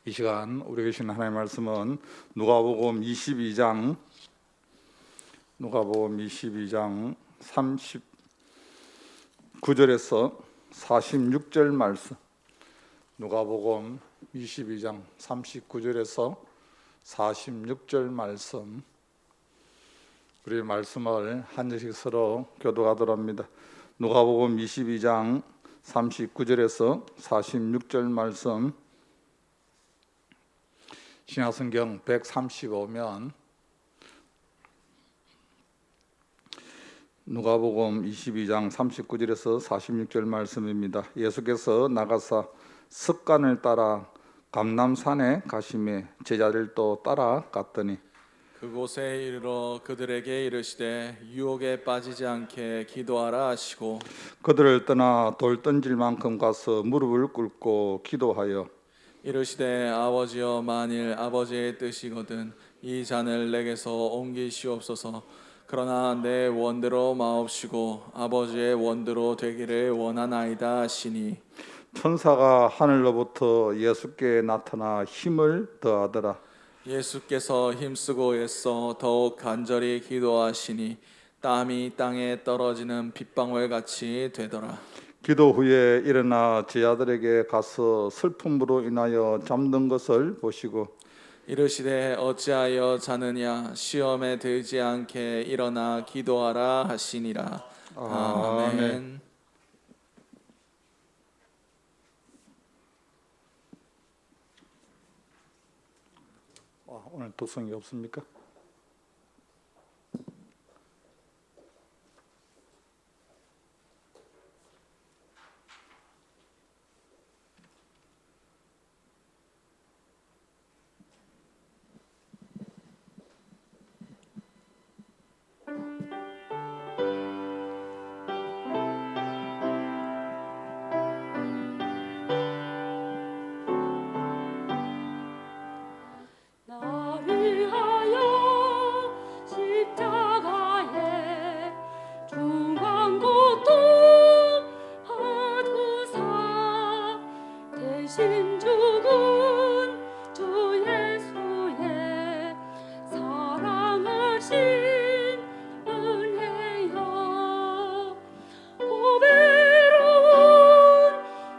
이 시간 우리 계신 하나님의 말씀은 누가복음 22장 39절에서 46절 말씀. 누가복음 22장 39절에서 46절 말씀. 우리 말씀을 한 절씩 서로 교독하도록 합니다. 누가복음 22장 39절에서 46절 말씀. 신약성경 135면 누가복음 22장 39절에서 46절 말씀입니다. 예수께서 나가사 습관을 따라 감람산에 가시매 제자들도 따라갔더니 그곳에 이르러 그들에게 이르시되 유혹에 빠지지 않게 기도하라 하시고 그들을 떠나 돌 던질 만큼 가서 무릎을 꿇고 기도하여 이르시되 아버지여 만일 아버지의 뜻이거든 이 잔을 내게서 옮기시옵소서. 그러나 내 원대로 마옵시고 아버지의 원대로 되기를 원하나이다 하시니 천사가 하늘로부터 예수께 나타나 힘을 더하더라. 예수께서 힘쓰고 애써 더욱 간절히 기도하시니 땀이 땅에 떨어지는 빗방울 같이 되더라. 기도 후에 일어나 제자들에게 가서 슬픔으로 인하여 잠든 것을 보시고 이르시되 어찌하여 자느냐 시험에 들지 않게 일어나 기도하라 하시니라. 아멘. 오늘 도성이 없습니까? 나를 위하여 십자가에 중한 고통하두사 대신 죽은 주 예수의 사랑하신 은혜여 보배로운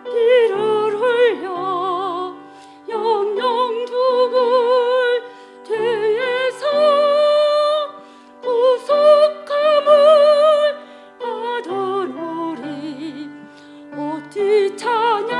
피를 흘려 영영 죽을 죄에서 구속함을 받으노리 어찌 찬양하달까.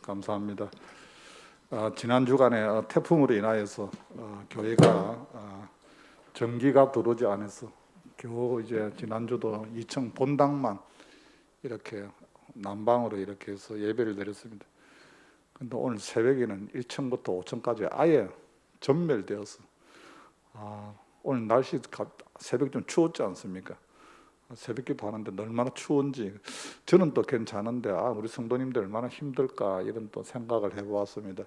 감사합니다. 지난 주간에 태풍으로 인하여서 교회가 전기가 들어오지 않아서 겨우 이제 지난주도 2층 본당만 이렇게 난방으로 이렇게 해서 예배를 드렸습니다. 근데 오늘 새벽에는 1층부터 5층까지 아예 전멸되어서 오늘 날씨 새벽 좀 추웠지 않습니까? 새벽기도 하는데 얼마나 추운지 저는 또 괜찮은데 우리 성도님들 얼마나 힘들까 이런 또 생각을 해보았습니다.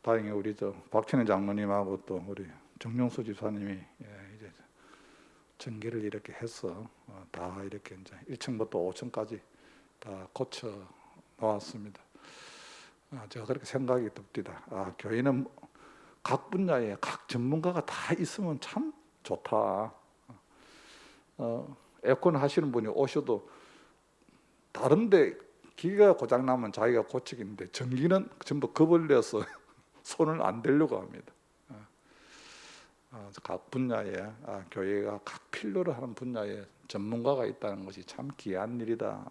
다행히 우리 박진희 장로님하고 또 우리 정용수 집사님이 이제 전기를 이렇게 해서 다 이렇게 이제 1층부터 5층까지 다 고쳐 놓았습니다. 제가 그렇게 생각이 듭니다. 교회는 각 분야에 각 전문가가 다 있으면 참 좋다. 에어컨 하시는 분이 오셔도 다른데 기계가 고장 나면 자기가 고치기인데 전기는 전부 겁을 내서 손을 안 대려고 합니다. 각 분야에 교회가 각 필요로 하는 분야에 전문가가 있다는 것이 참 귀한 일이다.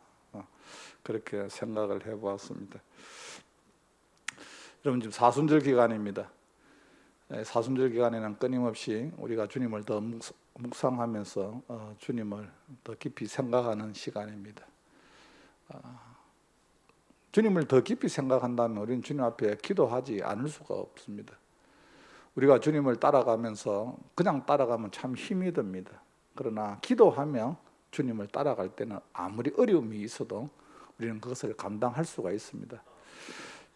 그렇게 생각을 해보았습니다. 여러분 지금 사순절 기간입니다. 사순절 기간에는 끊임없이 우리가 주님을 더 묵상하면서 주님을 더 깊이 생각하는 시간입니다. 주님을 더 깊이 생각한다면 우리는 주님 앞에 기도하지 않을 수가 없습니다. 우리가 주님을 따라가면서 그냥 따라가면 참 힘이 듭니다. 그러나 기도하며 주님을 따라갈 때는 아무리 어려움이 있어도 우리는 그것을 감당할 수가 있습니다.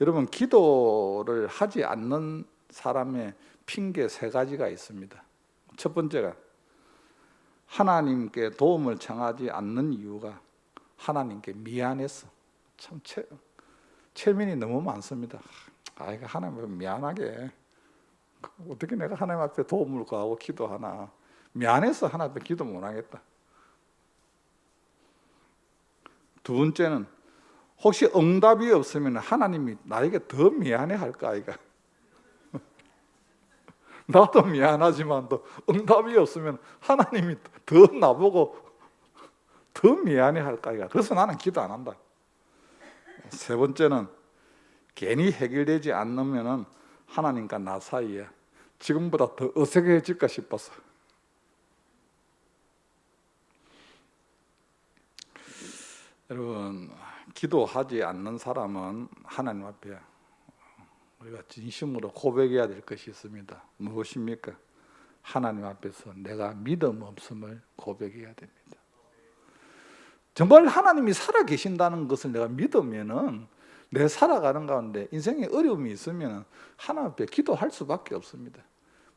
여러분 기도를 하지 않는 사람의 핑계 3가지가 있습니다. 첫 번째가 하나님께 도움을 청하지 않는 이유가 하나님께 미안해서. 참 체면이 너무 많습니다. 이거 하나님 미안하게 어떻게 내가 하나님 앞에 도움을 구하고 기도하나. 미안해서 하나님 앞에 기도 못하겠다. 두 번째는 혹시 응답이 없으면 하나님이 나에게 더 미안해 할까 아이가. 나도 미안하지만 또 응답이 없으면 하나님이 더 나보고 더 미안해 할까 아이가. 그래서 나는 기도 안 한다. 세 번째는 괜히 해결되지 않으면 하나님과 나 사이에 지금보다 더 어색해질까 싶어서. 여러분 기도하지 않는 사람은 하나님 앞에 우리가 진심으로 고백해야 될 것이 있습니다. 무엇입니까? 하나님 앞에서 내가 믿음 없음을 고백해야 됩니다. 정말 하나님이 살아계신다는 것을 내가 믿으면은 내 살아가는 가운데 인생에 어려움이 있으면 하나님 앞에 기도할 수밖에 없습니다.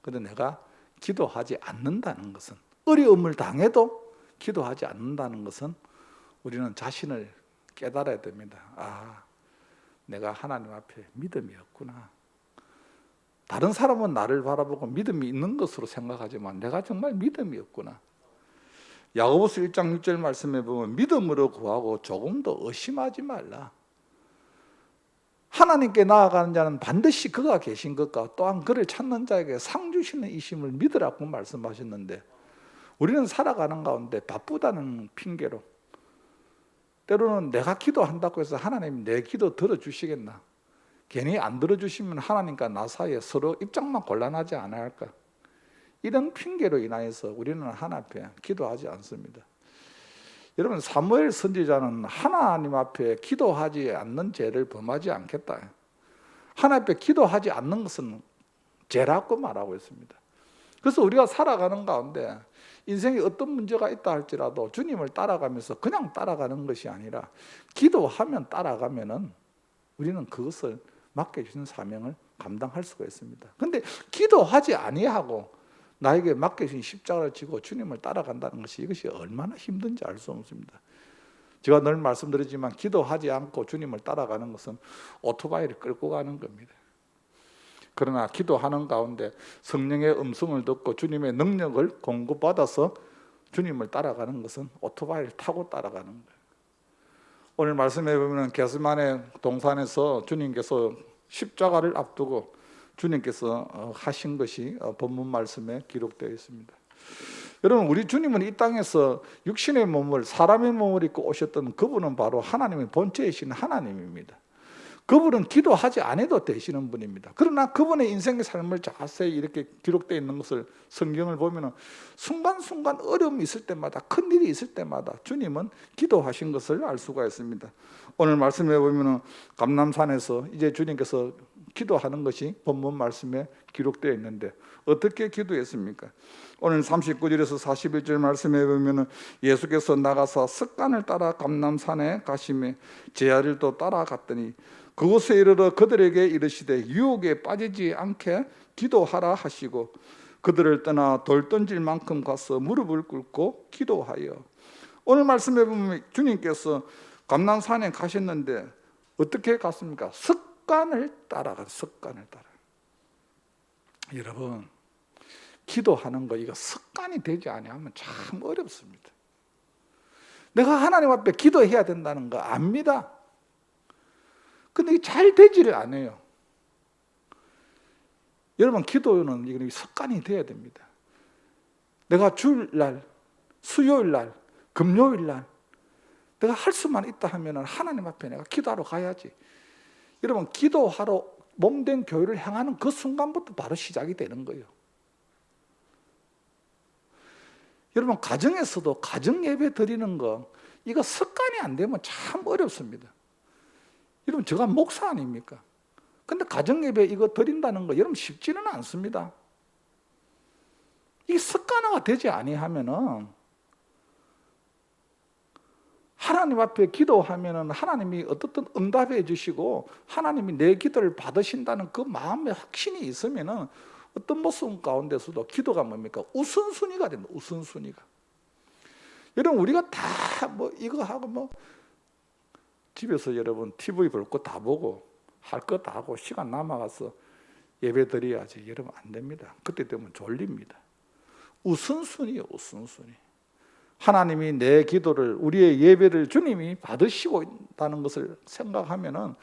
그런데 내가 기도하지 않는다는 것은, 어려움을 당해도 기도하지 않는다는 것은 우리는 자신을 깨달아야 됩니다. 내가 하나님 앞에 믿음이 없구나. 다른 사람은 나를 바라보고 믿음이 있는 것으로 생각하지만 내가 정말 믿음이 없구나. 야고보서 1장 6절 말씀에 보면 믿음으로 구하고 조금도 의심하지 말라. 하나님께 나아가는 자는 반드시 그가 계신 것과 또한 그를 찾는 자에게 상 주시는 이심을 믿으라고 말씀하셨는데, 우리는 살아가는 가운데 바쁘다는 핑계로 때로는 내가 기도한다고 해서 하나님이 내 기도 들어주시겠나, 괜히 안 들어주시면 하나님과 나 사이에 서로 입장만 곤란하지 않아야 할까, 이런 핑계로 인하여서 우리는 하나님 앞에 기도하지 않습니다. 여러분 사무엘 선지자는 하나님 앞에 기도하지 않는 죄를 범하지 않겠다, 하나님 앞에 기도하지 않는 것은 죄라고 말하고 있습니다. 그래서 우리가 살아가는 가운데 인생에 어떤 문제가 있다 할지라도 주님을 따라가면서 그냥 따라가는 것이 아니라 기도하면 따라가면은 우리는 그것을 맡겨주신 사명을 감당할 수가 있습니다. 그런데 기도하지 아니하고 나에게 맡겨진 십자가를 지고 주님을 따라간다는 것이, 이것이 얼마나 힘든지 알 수 없습니다. 제가 늘 말씀드리지만 기도하지 않고 주님을 따라가는 것은 오토바이를 끌고 가는 겁니다. 그러나 기도하는 가운데 성령의 음성을 듣고 주님의 능력을 공급받아서 주님을 따라가는 것은 오토바이를 타고 따라가는 거예요. 오늘 말씀해 보면 겟세마네 동산에서 주님께서 십자가를 앞두고 주님께서 하신 것이 본문 말씀에 기록되어 있습니다. 여러분 우리 주님은 이 땅에서 육신의 몸을, 사람의 몸을 입고 오셨던 그분은 바로 하나님의 본체이신 하나님입니다. 그분은 기도하지 않아도 되시는 분입니다. 그러나 그분의 인생의 삶을 자세히 이렇게 기록되어 있는 것을 성경을 보면 순간순간 어려움이 있을 때마다, 큰일이 있을 때마다 주님은 기도하신 것을 알 수가 있습니다. 오늘 말씀에 보면 감람산에서 이제 주님께서 기도하는 것이 본문 말씀에 기록되어 있는데 어떻게 기도했습니까? 오늘 39절에서 41절 말씀에 보면 예수께서 나가서 습관을 따라 감람산에 가시매 제자들도 따라갔더니 그곳에 이르러 그들에게 이르시되 유혹에 빠지지 않게 기도하라 하시고 그들을 떠나 돌 던질 만큼 가서 무릎을 꿇고 기도하여. 오늘 말씀에 보면 주님께서 감람산에 가셨는데 어떻게 갔습니까? 습관을 따라가. 습관을 따라. 여러분, 기도하는 거 이거 습관이 되지 않으면 참 어렵습니다. 내가 하나님 앞에 기도해야 된다는 거 압니다. 근데 이게 잘 되지를 않아요. 여러분, 기도는 이게 습관이 돼야 됩니다. 내가 주일날, 수요일날, 금요일날 내가 할 수만 있다 하면 하나님 앞에 내가 기도하러 가야지. 여러분, 기도하러 몸된 교회를 향하는 그 순간부터 바로 시작이 되는 거예요. 여러분, 가정에서도 가정 예배 드리는 거 이거 습관이 안 되면 참 어렵습니다. 여러분, 제가 목사 아닙니까? 근데 가정 예배 이거 드린다는 거 여러분 쉽지는 않습니다. 이게 습관화가 되지 아니하면은 하나님 앞에 기도하면은 하나님이 어떻든 응답해 주시고 하나님이 내 기도를 받으신다는 그 마음의 확신이 있으면은 어떤 모습 가운데서도 기도가 뭡니까? 우선순위가 됩니다. 우선순위가. 여러분, 우리가 다 뭐 이거 하고 뭐 집에서 여러분 TV 볼 거 다 보고 할 거 다 하고 시간 남아가서 예배 드려야지. 여러분 안 됩니다. 그때 되면 졸립니다. 우선순위요, 우선순위. 하나님이 내 기도를, 우리의 예배를 주님이 받으시고 있다는 것을 생각하면은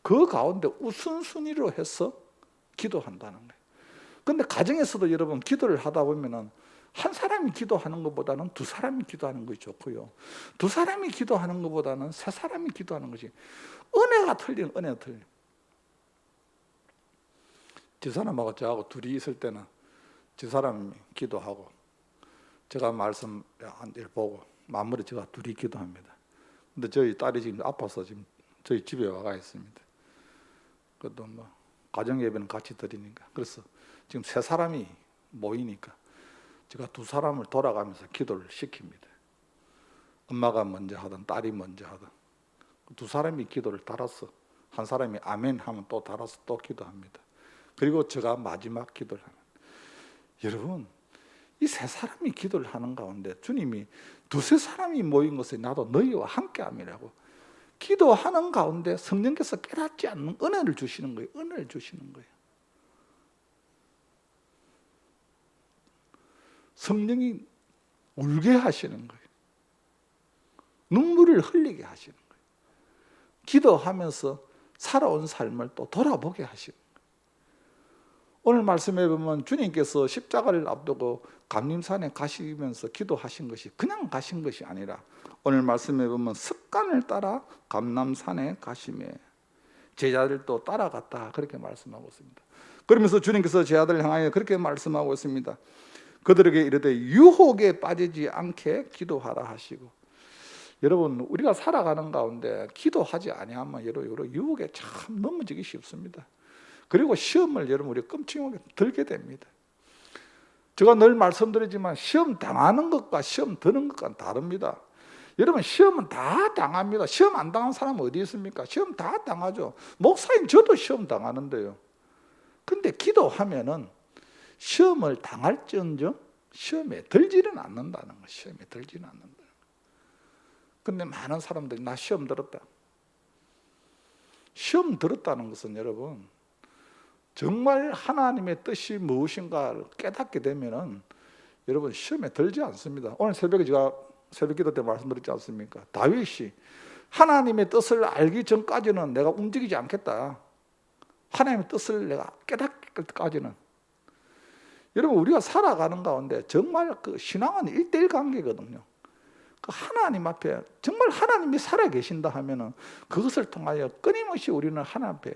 그 가운데 우선순위로 해서 기도한다는 거예요. 근데 가정에서도 여러분 기도를 하다 보면은 한 사람이 기도하는 것보다는 두 사람이 기도하는 것이 좋고요. 두 사람이 기도하는 것보다는 세 사람이 기도하는 것이 은혜가 틀린 은혜가 틀린. 집사람하고 저하고 둘이 있을 때는 집사람이 기도하고 제가 말씀 한 일 보고 마무리 제가 둘이 기도합니다. 근데 저희 딸이 지금 아파서 지금 저희 집에 와가 있습니다. 그것도 뭐 가정 예배는 같이 드리니까 그래서 지금 세 사람이 모이니까 제가 두 사람을 돌아가면서 기도를 시킵니다. 엄마가 먼저 하든 딸이 먼저 하든 두 사람이 기도를 달아서 한 사람이 아멘 하면 또 달아서 또 기도합니다. 그리고 제가 마지막 기도를 합니다. 여러분, 이 세 사람이 기도를 하는 가운데 주님이 두세 사람이 모인 것에 나도 너희와 함께 함이라고 기도하는 가운데 성령께서 깨닫지 않는 은혜를 주시는 거예요. 은혜를 주시는 거예요. 성령이 울게 하시는 거예요. 눈물을 흘리게 하시는 거예요. 기도하면서 살아온 삶을 또 돌아보게 하시는 거예요. 오늘 말씀해 보면 주님께서 십자가를 앞두고 감림산에 가시면서 기도하신 것이 그냥 가신 것이 아니라 오늘 말씀해 보면 습관을 따라 감람산에 가시매 제자들도 따라갔다 그렇게 말씀하고 있습니다. 그러면서 주님께서 제자들을 향하여 그렇게 말씀하고 있습니다. 그들에게 이르되 유혹에 빠지지 않게 기도하라 하시고. 여러분, 우리가 살아가는 가운데 기도하지 아니하면 여러분 유혹에 참 넘어지기 쉽습니다. 그리고 시험을 여러분 우리 끔찍하게 들게 됩니다. 제가 늘 말씀드리지만 시험 당하는 것과 시험 드는 것과 다릅니다. 여러분, 시험은 다 당합니다. 시험 안 당한 사람은 어디 있습니까? 시험 다 당하죠. 목사님 저도 시험 당하는데요. 근데 기도하면은 시험을 당할지언정 시험에 들지는 않는다는 거. 시험에 들지는 않는다. 근데 많은 사람들이 나 시험 들었다. 시험 들었다는 것은 여러분 정말 하나님의 뜻이 무엇인가를 깨닫게 되면은 여러분 시험에 들지 않습니다. 오늘 새벽에 제가 새벽기도 때 말씀드렸지 않습니까? 다윗이 하나님의 뜻을 알기 전까지는 내가 움직이지 않겠다. 하나님의 뜻을 내가 깨닫기 때까지는. 여러분, 우리가 살아가는 가운데 정말 그 신앙은 1:1 관계거든요. 그 하나님 앞에 정말 하나님이 살아계신다 하면은 그것을 통하여 끊임없이 우리는 하나님 앞에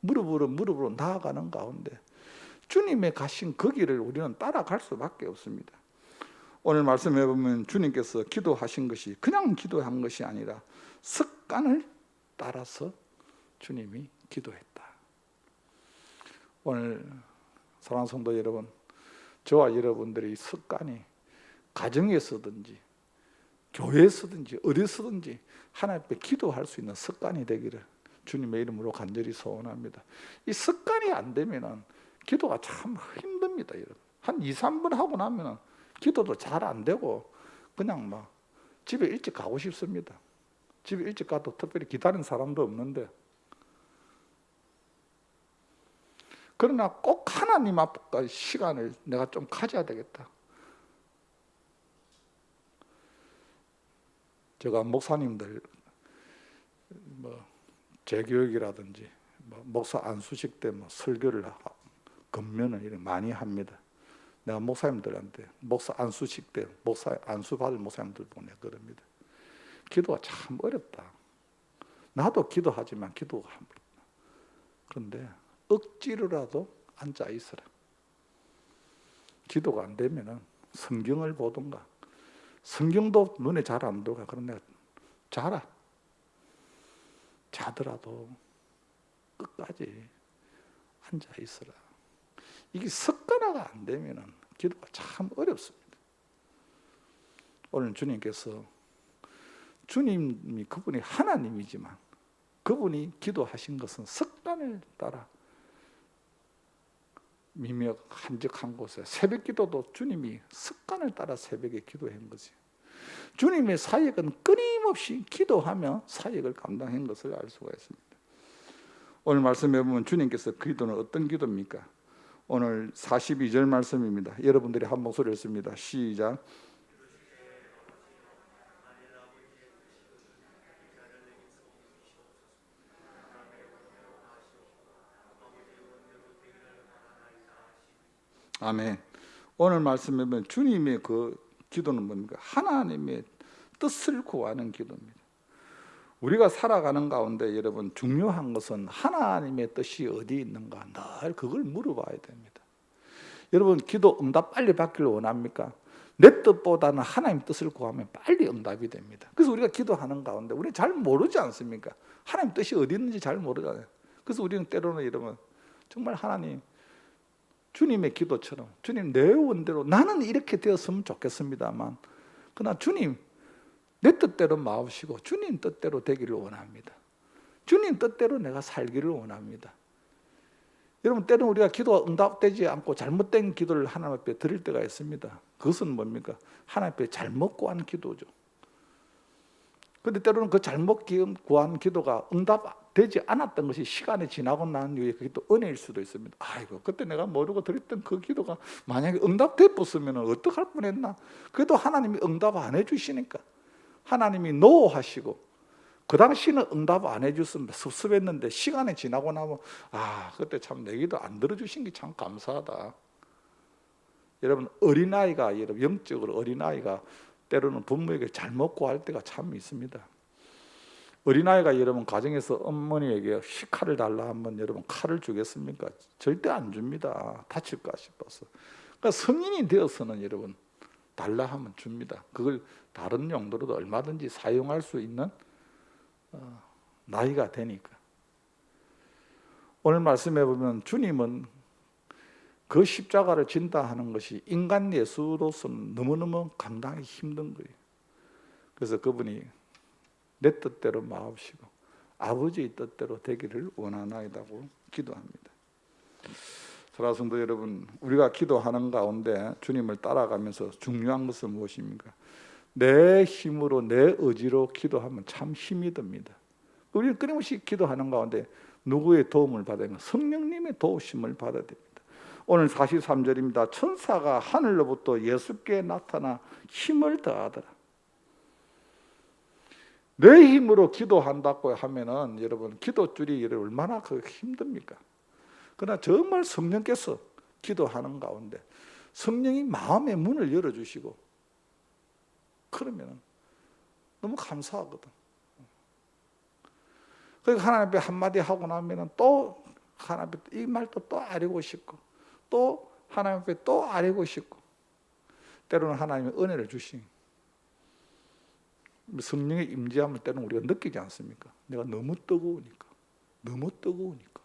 무릎으로 나아가는 가운데 주님의 가신 그 길을 우리는 따라갈 수밖에 없습니다. 오늘 말씀해 보면 주님께서 기도하신 것이 그냥 기도한 것이 아니라 습관을 따라서 주님이 기도했다. 오늘 사랑하는 성도 여러분, 저와 여러분들의 습관이 가정에서든지 교회에서든지 어디서든지 하나님 앞에 기도할 수 있는 습관이 되기를 주님의 이름으로 간절히 소원합니다. 이 습관이 안 되면 기도가 참 힘듭니다. 여러분. 한 2, 3분 하고 나면 기도도 잘 안 되고 그냥 막 집에 일찍 가고 싶습니다. 집에 일찍 가도 특별히 기다리는 사람도 없는데, 그러나 꼭 하나님 앞까지 시간을 내가 좀 가져야 되겠다. 제가 목사님들 재교육이라든지 목사 안수식 때 설교를 건면을 이렇게 많이 합니다. 내가 목사님들한테 목사 안수식 때 목사 안수 받을 목사님들 보내 그럽니다. 기도가 참 어렵다. 나도 기도하지만 기도가 어렵다. 그런데 억지로라도 앉아 있어라. 기도가 안 되면은 성경을 보든가, 성경도 눈에 잘 안 들어가. 그런데 자라. 자더라도 끝까지 앉아 있어라. 이게 습관화가 안 되면은 기도가 참 어렵습니다. 오늘 주님께서 주님이 그분이 하나님이지만 그분이 기도하신 것은 습관을 따라 미묘 한적한 곳에 새벽 기도도 주님이 습관을 따라 새벽에 기도한 거지. 주님의 사역은 끊임없이 기도하며 사역을 감당한 것을 알 수가 있습니다. 오늘 말씀해 보면 주님께서 그 기도는 어떤 기도입니까? 오늘 42절 말씀입니다. 여러분들이 한 목소리를 씁니다. 시작. 아멘. 오늘 말씀에 보면 주님의 그 기도는 뭡니까? 하나님의 뜻을 구하는 기도입니다. 우리가 살아가는 가운데 여러분 중요한 것은 하나님의 뜻이 어디 있는가 늘 그걸 물어봐야 됩니다. 여러분 기도 응답 빨리 받기를 원합니까? 내 뜻보다는 하나님 뜻을 구하면 빨리 응답이 됩니다. 그래서 우리가 기도하는 가운데 우리 잘 모르지 않습니까? 하나님 뜻이 어디 있는지 잘 모르잖아요. 그래서 우리는 때로는 이러면 정말 하나님 주님의 기도처럼 주님 내 원대로 나는 이렇게 되었으면 좋겠습니다만 그러나 주님 내 뜻대로 마옵시고 주님 뜻대로 되기를 원합니다. 주님 뜻대로 내가 살기를 원합니다. 여러분 때로는 우리가 기도가 응답되지 않고 잘못된 기도를 하나님 앞에 드릴 때가 있습니다. 그것은 뭡니까? 하나님 앞에 잘못 구한 기도죠. 그런데 때로는 그 잘못 구한 기도가 응답되지 않았던 것이 시간이 지나고 난 후에 그게 또 은혜일 수도 있습니다. 아이고 그때 내가 모르고 드렸던 그 기도가 만약에 응답됐으면 어떡할 뻔했나. 그래도 하나님이 응답 안 해주시니까 하나님이 노하시고 그 당시는 응답 안 해줬으면 섭섭했는데 시간이 지나고 나면 그때 참 내 기도 안 들어주신 게 참 감사하다. 여러분 어린아이가 여러분 영적으로 어린아이가 때로는 부모에게 잘못 구할 때가 참 있습니다. 어린아이가 여러분 가정에서 어머니에게 칼을 달라 하면 여러분 칼을 주겠습니까? 절대 안 줍니다. 다칠까 싶어서. 그러니까 성인이 되어서는 여러분 달라 하면 줍니다. 그걸 다른 용도로도 얼마든지 사용할 수 있는 나이가 되니까. 오늘 말씀해 보면 주님은 그 십자가를 진다 하는 것이 인간 예수로서는 너무너무 감당하기 힘든 거예요. 그래서 그분이 내 뜻대로 마옵시고 아버지의 뜻대로 되기를 원하나이다고 기도합니다. 사랑하는 성도 여러분, 우리가 기도하는 가운데 주님을 따라가면서 중요한 것은 무엇입니까? 내 힘으로 내 의지로 기도하면 참 힘이 듭니다. 우리는 끊임없이 기도하는 가운데 누구의 도움을 받아야 되면 성령님의 도우심을 받아야 됩니다. 오늘 43절입니다. 천사가 하늘로부터 예수께 나타나 힘을 더하더라. 내 힘으로 기도한다고 하면은 여러분 기도줄이 얼마나 힘듭니까? 그러나 정말 성령께서 기도하는 가운데 성령이 마음의 문을 열어주시고 그러면 너무 감사하거든. 그러니까 하나님 앞에 한마디 하고 나면 또 하나님 앞에 이 말도 또 아뢰고 싶고, 또 하나님 앞에 또 아뢰고 싶고, 때로는 하나님의 은혜를 주신 성령의 임재함을 때로는 우리가 느끼지 않습니까? 내가 너무 뜨거우니까, 너무 뜨거우니까.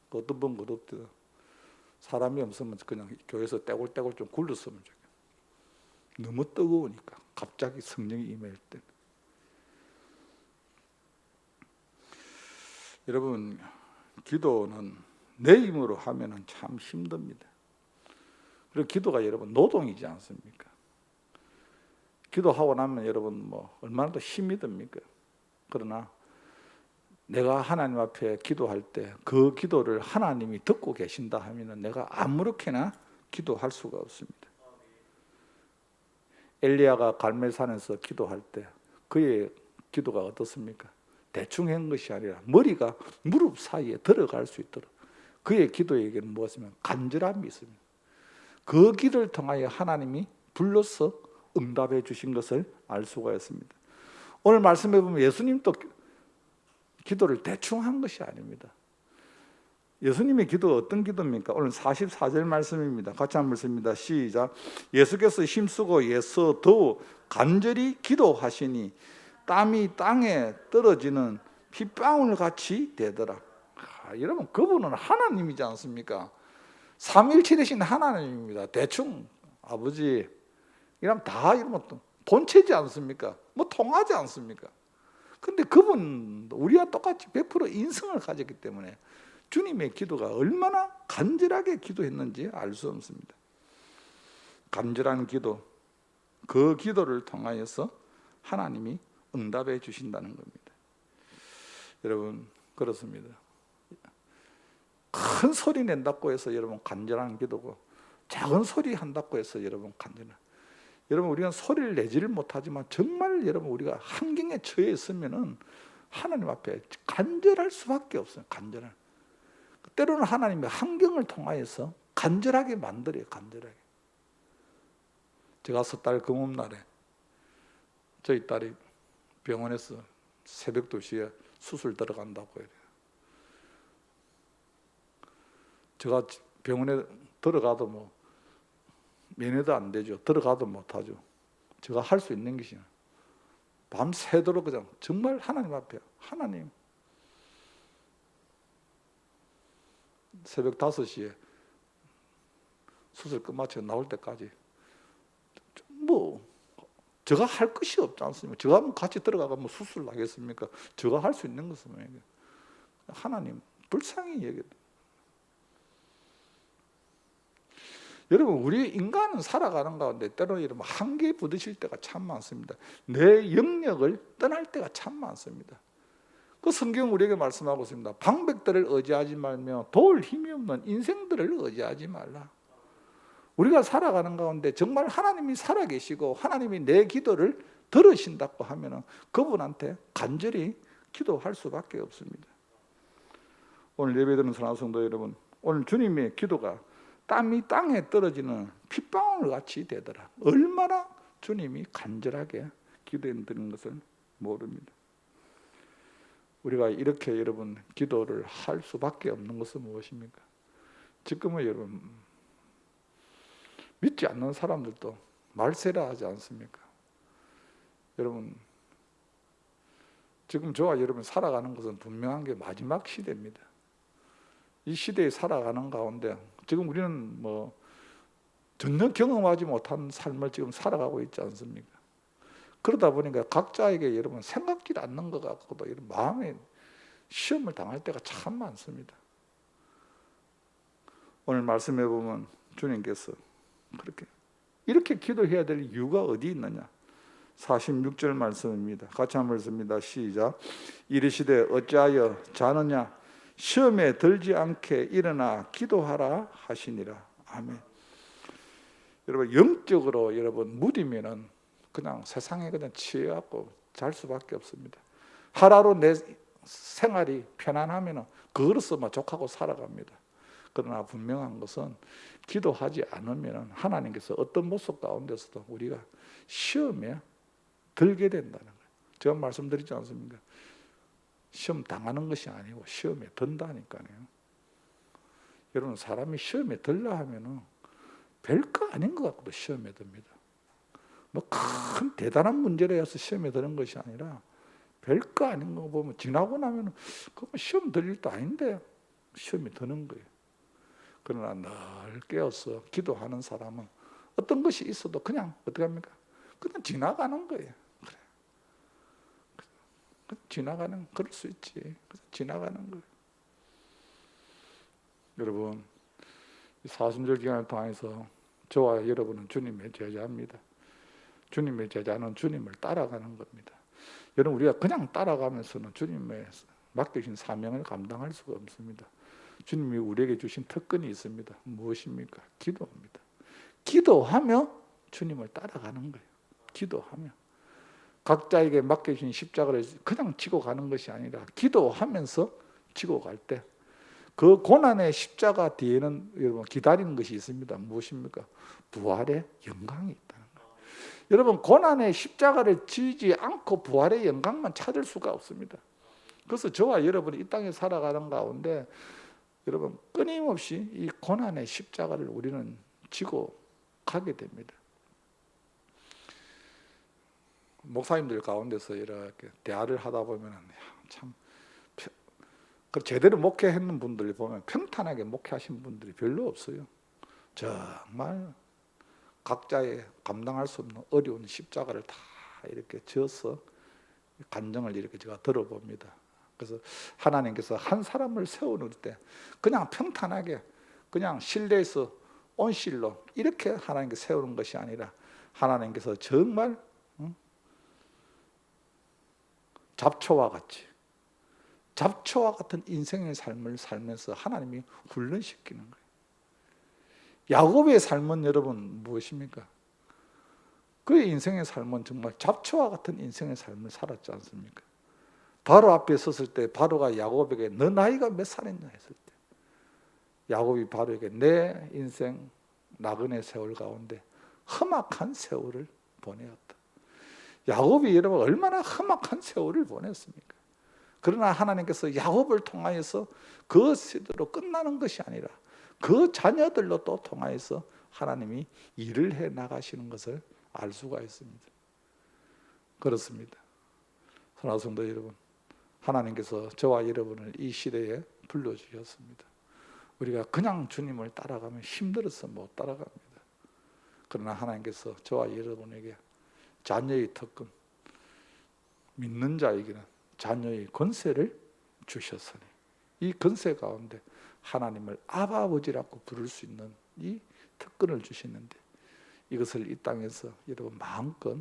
어떤 분 그렇더라. 사람이 없으면 그냥 교회에서 떼굴떼굴 좀 굴렀으면 좋겠어. 너무 뜨거우니까 갑자기 성령이 임할 때. 여러분, 기도는 내 힘으로 하면은 참 힘듭니다. 그리고 기도가 여러분 노동이지 않습니까? 기도하고 나면 여러분 뭐 얼마나 더 힘이 듭니까? 그러나 내가 하나님 앞에 기도할 때 그 기도를 하나님이 듣고 계신다 하면은 내가 아무렇게나 기도할 수가 없습니다. 엘리야가 갈멜산에서 기도할 때 그의 기도가 어떻습니까? 대충 한 것이 아니라 머리가 무릎 사이에 들어갈 수 있도록 그의 기도에게는 무엇이면 간절함이 있습니다. 그 길을 통하여 하나님이 불러서 응답해 주신 것을 알 수가 있습니다. 오늘 말씀해 보면 예수님도 기도를 대충 한 것이 아닙니다. 예수님의 기도가 어떤 기도입니까? 오늘 44절 말씀입니다. 같이 한번 읽습니다. 시작. 예수께서 힘쓰고 애써 더욱 간절히 기도하시니 땀이 땅에 떨어지는 핏방울 같이 되더라. 여러분, 그분은 하나님이지 않습니까? 삼일체 되신 하나님입니다. 대충 아버지 이러면 다 이러면 본체지 않습니까? 뭐 통하지 않습니까? 근데 그분 우리와 똑같이 100% 인성을 가졌기 때문에 주님의 기도가 얼마나 간절하게 기도했는지 알 수 없습니다. 간절한 기도, 그 기도를 통하여서 하나님이 응답해 주신다는 겁니다. 여러분, 그렇습니다. 큰 소리 낸다고 해서 여러분 간절한 기도고, 작은 소리 한다고 해서 여러분 간절한. 여러분, 우리가 소리를 내지를 못하지만 정말 여러분 우리가 환경에 처해 있으면은 하나님 앞에 간절할 수밖에 없어요. 간절한. 때로는 하나님의 환경을 통하여서 간절하게 만들어요. 간절하게. 제가 섣달 금음날에 저희 딸이 병원에서 새벽 2시에 수술 들어간다고 해요. 제가 병원에 들어가도 뭐 면회도 안 되죠. 들어가도 못하죠. 제가 할 수 있는 것이 밤새도록 그냥 정말 하나님 앞에, 하나님, 새벽 5시에 수술 끝마치고 나올 때까지 뭐 제가 할 것이 없지 않습니까? 제가 한번 같이 들어가면 뭐 수술 나겠습니까? 제가 할 수 있는 것은 뭐예요? 하나님 불쌍히 얘기해. 여러분, 우리 인간은 살아가는 가운데 때로는 여러분 한계에 부딪힐 때가 참 많습니다. 내 영역을 떠날 때가 참 많습니다. 그 성경 우리에게 말씀하고 있습니다. 방백들을 의지하지 말며 도울 힘이 없는 인생들을 의지하지 말라. 우리가 살아가는 가운데 정말 하나님이 살아계시고 하나님이 내 기도를 들으신다고 하면 그분한테 간절히 기도할 수밖에 없습니다. 오늘 예배드리는 사랑하는 성도 여러분, 오늘 주님의 기도가 땀이 땅에 떨어지는 핏방울 같이 되더라. 얼마나 주님이 간절하게 기도했다는 것을 모릅니다. 우리가 이렇게 여러분 기도를 할 수밖에 없는 것은 무엇입니까? 지금은 여러분 믿지 않는 사람들도 말세라 하지 않습니까? 여러분, 지금 저와 여러분 살아가는 것은 분명한 게 마지막 시대입니다. 이 시대에 살아가는 가운데 지금 우리는 뭐 전혀 경험하지 못한 삶을 지금 살아가고 있지 않습니까? 그러다 보니까 각자에게 여러분 생각지 않는 것 같고도 이런 마음에 시험을 당할 때가 참 많습니다. 오늘 말씀해 보면 주님께서 이렇게 기도해야 될 이유가 어디 있느냐? 46절 말씀입니다. 같이 한번 읽습니다. 시작. 이르시되 어찌하여 자느냐? 시험에 들지 않게 일어나 기도하라 하시니라. 아멘. 여러분, 영적으로 여러분 무디면은 그냥 세상에 그냥 취해갖고 잘 수밖에 없습니다. 하루로 내 생활이 편안하면은 그것으로만 족하고 살아갑니다. 그러나 분명한 것은 기도하지 않으면 하나님께서 어떤 모습 가운데서도 우리가 시험에 들게 된다는 거예요. 제가 말씀드리지 않습니까? 시험 당하는 것이 아니고 시험에 든다니까요. 여러분, 사람이 시험에 들라 하면은 별거 아닌 것 같고도 시험에 듭니다. 뭐 큰 대단한 문제라 해서 시험에 드는 것이 아니라 별거 아닌 거 보면 지나고 나면 그거 시험 들 일도 아닌데 시험이 드는 거예요. 그러나 늘 깨어서 기도하는 사람은 어떤 것이 있어도 그냥 어떻게 합니까? 그냥 지나가는 거예요. 그래. 지나가는, 그럴 수 있지. 지나가는 거예요. 여러분, 사순절 기간을 통해서 저와 여러분은 주님의 제자입니다. 주님의 제자는 주님을 따라가는 겁니다. 여러분, 우리가 그냥 따라가면서는 주님의 맡겨주신 사명을 감당할 수가 없습니다. 주님이 우리에게 주신 특권이 있습니다. 무엇입니까? 기도입니다. 기도하며 주님을 따라가는 거예요. 기도하며. 각자에게 맡겨주신 십자가를 그냥 지고 가는 것이 아니라 기도하면서 지고 갈 때 그 고난의 십자가 뒤에는 여러분 기다리는 것이 있습니다. 무엇입니까? 부활의 영광이 있다는 거예요. 여러분, 고난의 십자가를 지지 않고 부활의 영광만 찾을 수가 없습니다. 그래서 저와 여러분이 이 땅에 살아가는 가운데 여러분 끊임없이 이 고난의 십자가를 우리는 지고 가게 됩니다. 목사님들 가운데서 이렇게 대화를 하다 보면 참 제대로 목회했는 분들 보면 평탄하게 목회하신 분들이 별로 없어요. 정말 각자의 감당할 수 없는 어려운 십자가를 다 이렇게 져서 간증을 이렇게 제가 들어봅니다. 그래서 하나님께서 한 사람을 세우는 때 그냥 평탄하게 그냥 실내에서 온실로 이렇게 하나님께 세우는 것이 아니라 하나님께서 정말 잡초와 같은 인생의 삶을 살면서 하나님이 훈련시키는 거예요. 야곱의 삶은 여러분 무엇입니까? 그의 인생의 삶은 정말 잡초와 같은 인생의 삶을 살았지 않습니까? 바로 앞에 섰을 때 바로가 야곱에게 너 나이가 몇 살이냐 했을 때 야곱이 바로에게 내 인생 나그네 세월 가운데 험악한 세월을 보내었다. 야곱이 여러분 얼마나 험악한 세월을 보냈습니까? 그러나 하나님께서 야곱을 통하여서 그 시대로 끝나는 것이 아니라 그 자녀들로 또 통하여서 하나님이 일을 해 나가시는 것을 알 수가 있습니다. 그렇습니다. 사랑하는 성도 여러분, 하나님께서 저와 여러분을 이 시대에 불러주셨습니다. 우리가 그냥 주님을 따라가면 힘들어서 못 따라갑니다. 그러나 하나님께서 저와 여러분에게 자녀의 특권, 믿는 자에게는 자녀의 권세를 주셨으니 이 권세 가운데 하나님을 아바 아버지라고 부를 수 있는 이 특권을 주시는데 이것을 이 땅에서 여러분 마음껏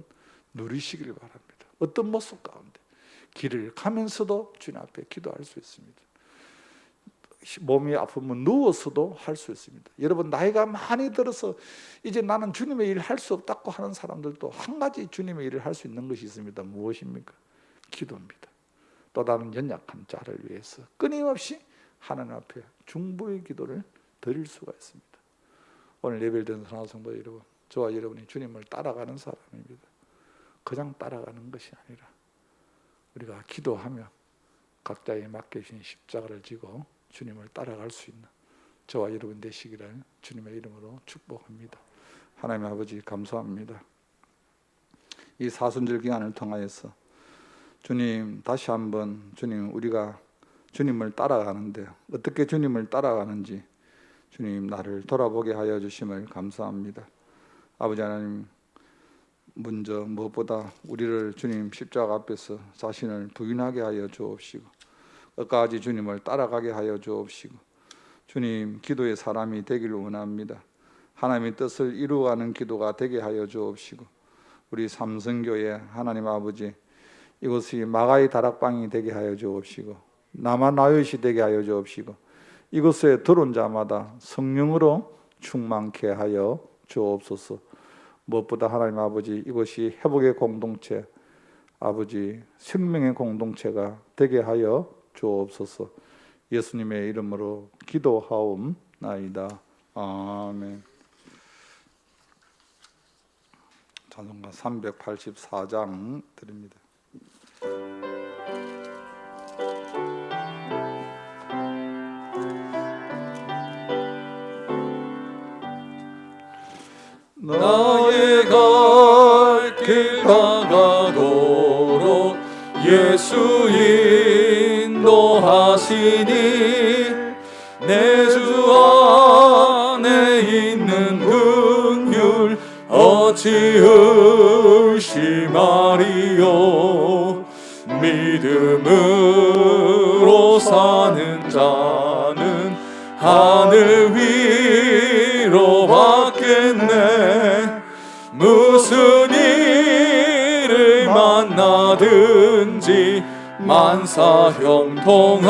누리시길 바랍니다. 어떤 모습 가운데 길을 가면서도 주님 앞에 기도할 수 있습니다. 몸이 아프면 누워서도 할 수 있습니다. 여러분 나이가 많이 들어서 이제 나는 주님의 일을 할 수 없다고 하는 사람들도 한 가지 주님의 일을 할 수 있는 것이 있습니다. 무엇입니까? 기도입니다. 또 다른 연약한 자를 위해서 끊임없이 하나님 앞에 중보의 기도를 드릴 수가 있습니다. 오늘 예배를 드린 사랑하는 성도 여러분, 저와 여러분이 주님을 따라가는 사람입니다. 그냥 따라가는 것이 아니라 우리가 기도하며 각자의 맡겨주신 십자가를 지고 주님을 따라갈 수 있는 저와 여러분 되시기를 주님의 이름으로 축복합니다. 하나님 아버지 감사합니다. 이 사순절 기간을 통하여서 주님 다시 한번 주님 우리가 주님을 따라가는데 어떻게 주님을 따라가는지 주님 나를 돌아보게 하여 주심을 감사합니다. 아버지 하나님 먼저 무엇보다 우리를 주님 십자가 앞에서 자신을 부인하게 하여 주옵시고 끝까지 주님을 따라가게 하여 주옵시고 주님 기도의 사람이 되기를 원합니다. 하나님의 뜻을 이루어가는 기도가 되게 하여 주옵시고 우리 삼성교회 하나님 아버지 이곳이 마가의 다락방이 되게 하여 주옵시고 남아나요시 되게 하여 주옵시고 이곳에 들어온 자마다 성령으로 충만케 하여 주옵소서. 무엇보다 하나님 아버지 이곳이 회복의 공동체 아버지 생명의 공동체가 되게 하여 주옵소서. 예수님의 이름으로 기도하옵나이다. 나이다. 아멘. 찬송가 384장 드립니다. 나의 갈 길 다가도록 예수 인도하시니 내 주 안에 있는 긍휼 어찌 의심하리요. 믿음으로 사는 자는 하늘 위로 받겠네. 무슨 일을 만나든지 만사 형통하리라.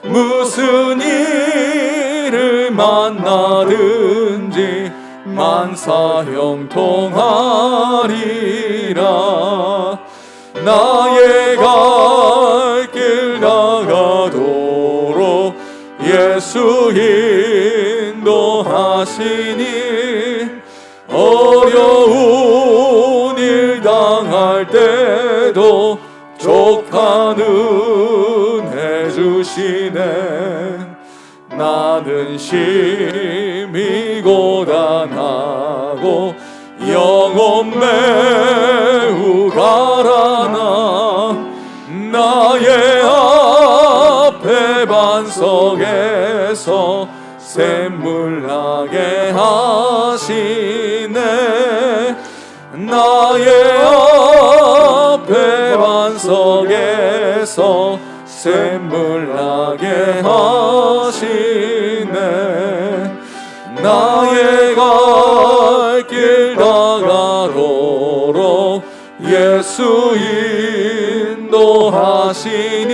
무슨 일을 만나든지 만사 형통하리라. 나의 갈 길 다가도록 예수 인도하시니 어려운 일 당할 때도 족한 은혜 주시네. 나는 심히 고단하고 영혼 매우 가라나 나의 앞에 반석에서 샘물 나게 하시네. 나의 앞에 반석에서 샘물 나게 하시네. 나의 갈 길 다가도록 예수 인도하시니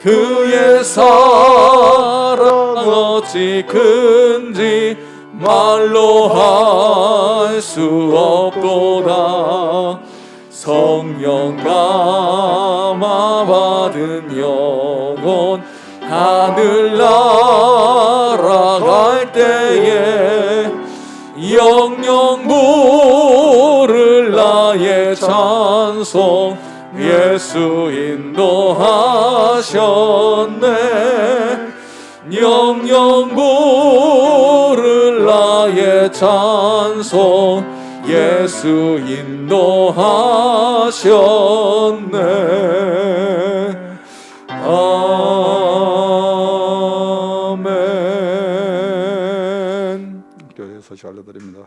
그의 사랑 어찌 큰지 말로 할 수 없도다. 성령 감화 받은 영혼 하늘 날아갈 때에 영영 부를 나의 찬송 예수 인도하셨네. 영영 부를 나의 찬송 예수 인도하셨네. 아멘. 교회에서 알려드립니다.